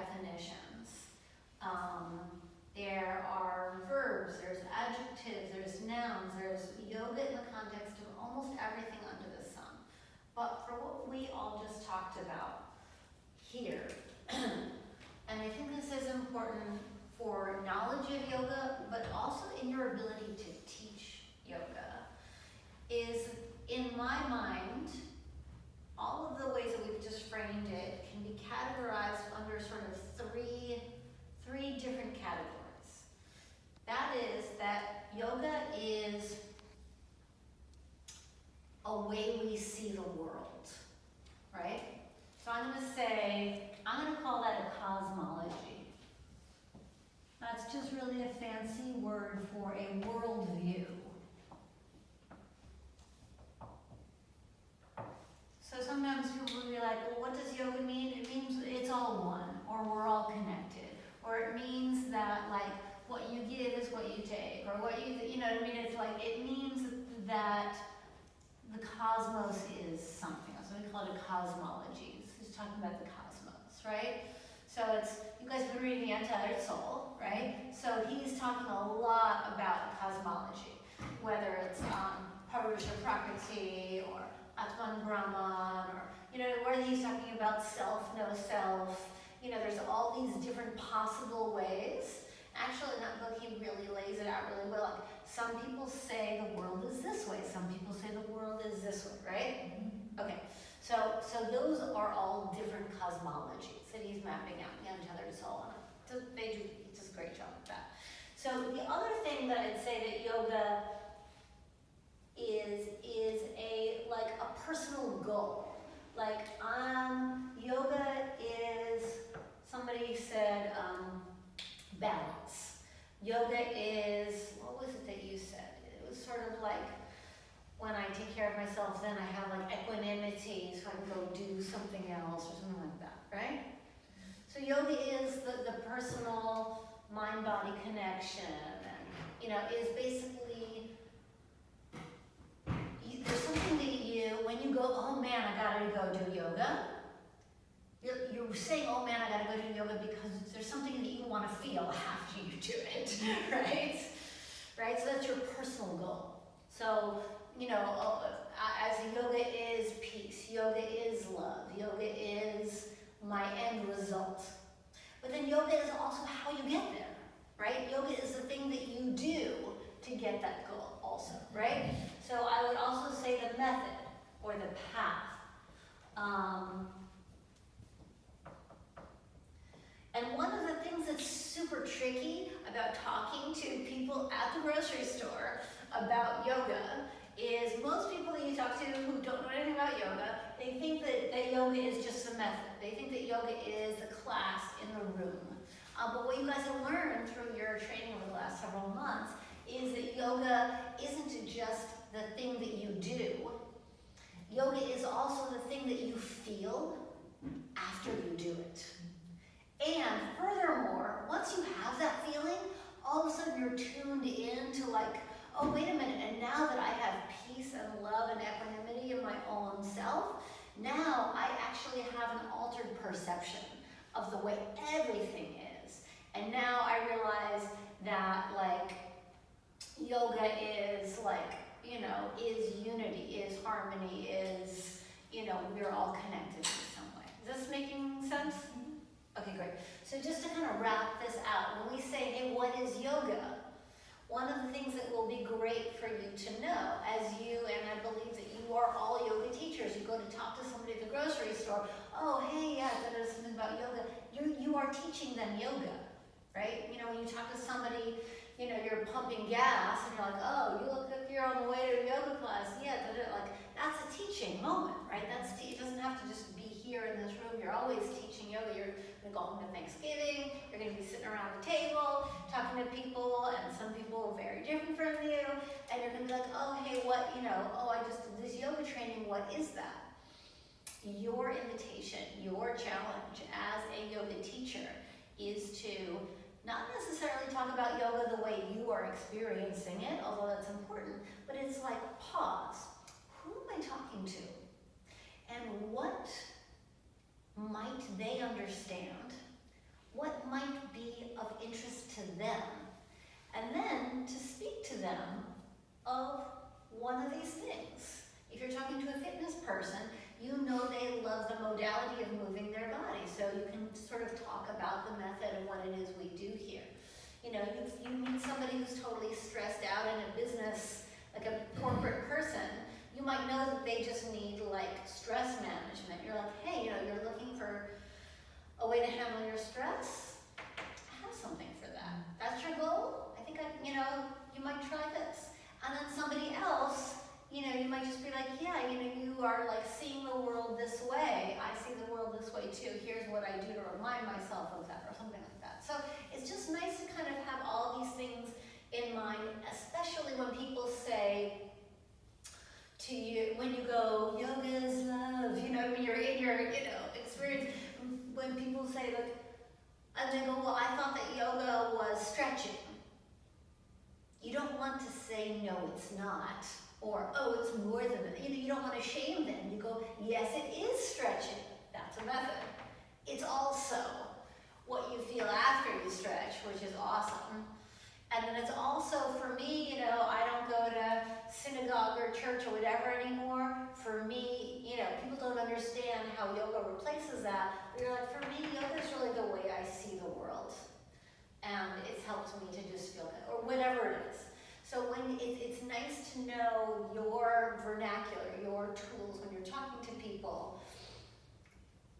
definitions. There are verbs, there's adjectives, there's nouns, there's yoga in the context of almost everything under the sun. But for what we all just talked about here, and I think this is important for knowledge of yoga, but also in your ability to teach yoga, is in my mind, all of the ways that we've just framed it can be categorized under sort of three different categories. That is that yoga is a way we see the world, right? So I'm going to call that a cosmology. That's just really a fancy word for a worldview. So sometimes people will be like, well, what does yoga mean? It means it's all one, or we're all connected. Or it means that, like, what you give is what you take, or what you know what I mean? It's like, it means that the cosmos is something. So we call it a cosmology. He's talking about the cosmos, right? So you guys have been reading The Untethered Soul, right? So he's talking a lot about cosmology, whether it's Purusha Prakriti, or Atman Brahman, or, where he's talking about self, no self. There's all these different possible ways. Actually, in that book, he really lays it out really well. Like, some people say the world is this way. Some people say the world is this way, right? Okay, so those are all different cosmologies that he's mapping out in The Untethered Soul. He does a great job with that. So the other thing that I'd say that yoga is a personal goal. Like, yoga is, somebody said, balance. Yoga is, what was it that you said? It was sort of like, when I take care of myself, then I have like equanimity, so I can go do something else or something like that, right? So yoga is the personal mind-body connection, and is basically, there's something that when you go, oh man, I gotta go do yoga, you're saying, oh man, I gotta go do yoga because there's something that you want to feel after you do it, right? Right, so that's your personal goal. So, as yoga is peace, yoga is love, yoga is my end result. But then yoga is also how you get there, right? Yoga is the thing that you do to get that goal also, right? So I would also say the method or the path. And one of the things that's super tricky about talking to people at the grocery store about yoga is most people that you talk to who don't know anything about yoga, they think that yoga is just a method. They think that yoga is the class in the room. But what you guys have learned through your training over the last several months is that yoga isn't just the thing that you do. Yoga is also the thing that you feel after you do it. And furthermore, once you have that feeling, all of a sudden you're tuned in to like, oh, wait a minute, and now that I have peace and love and equanimity in my own self, now I actually have an altered perception of the way everything is. And now I realize that like yoga is like, is unity, is harmony, is, we're all connected in some way. Is this making sense? Okay, great. So just to kind of wrap this out, when we say, hey, what is yoga? One of the things that will be great for you to know, as you, and I believe that you are all yoga teachers, you go to talk to somebody at the grocery store, oh, hey, yeah, there's something about yoga. You are teaching them yoga, right? When you talk to somebody, you're pumping gas, and you're like, oh, you look like you're on the way to a yoga class. Yeah, like, that's a teaching moment, right? It doesn't have to just be here in this room. You're always teaching yoga. You're going to go home to Thanksgiving. You're going to be sitting around the table, talking to people, and some people are very different from you, and you're going to be like, oh, hey, what, I just did this yoga training. What is that? Your invitation, your challenge as a yoga teacher is to not necessarily talk about yoga the way you are experiencing it, although that's important, but it's like, pause. Who am I talking to? And what might they understand might be of interest to them, and then to speak to them of one of these things. If you're talking to a fitness person, you know they love the modality of moving their body, so you can sort of talk about the method and what it is we do here. You know, you meet somebody who's totally stressed out in a business, like a corporate person, you might know that they just need like stress management. You're like, hey, you know, you're looking for a way to handle your stress? I have something for that. That's your goal? I think you know, you might try this. And then somebody else, you know, you might just be like, yeah, you know, you are like seeing the world this way. I see the world this way too. Here's what I do to remind myself of that, or something like that. So it's just nice to kind of have all these things in mind, especially when people say to you, when you go, yoga is love, you know, when you're in your, you know, experience, when people say like, and they go, well, I thought that yoga was stretching. You don't want to say, no, it's not. Or, oh, it's more than that. You don't want to shame them. You go, yes, it is stretching. That's a method. It's also what you feel after you stretch, which is awesome. And then it's also, for me, you know, I don't go to synagogue or church or whatever anymore. For me, you know, people don't understand how yoga replaces that. But you're like, for me, yoga is really the way I see the world. And it's helped me to just feel good, or whatever it is. So when it's nice to know your vernacular, your tools when you're talking to people.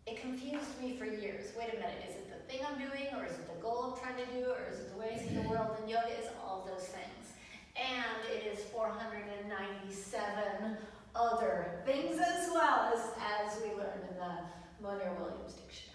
It confused me for years. Wait a minute, is it the thing I'm doing, or is it the goal I'm trying to do, or is it the way I see the world? And yoga is all those things. And it is 497 other things as well, as we learned in the Monair Williams dictionary.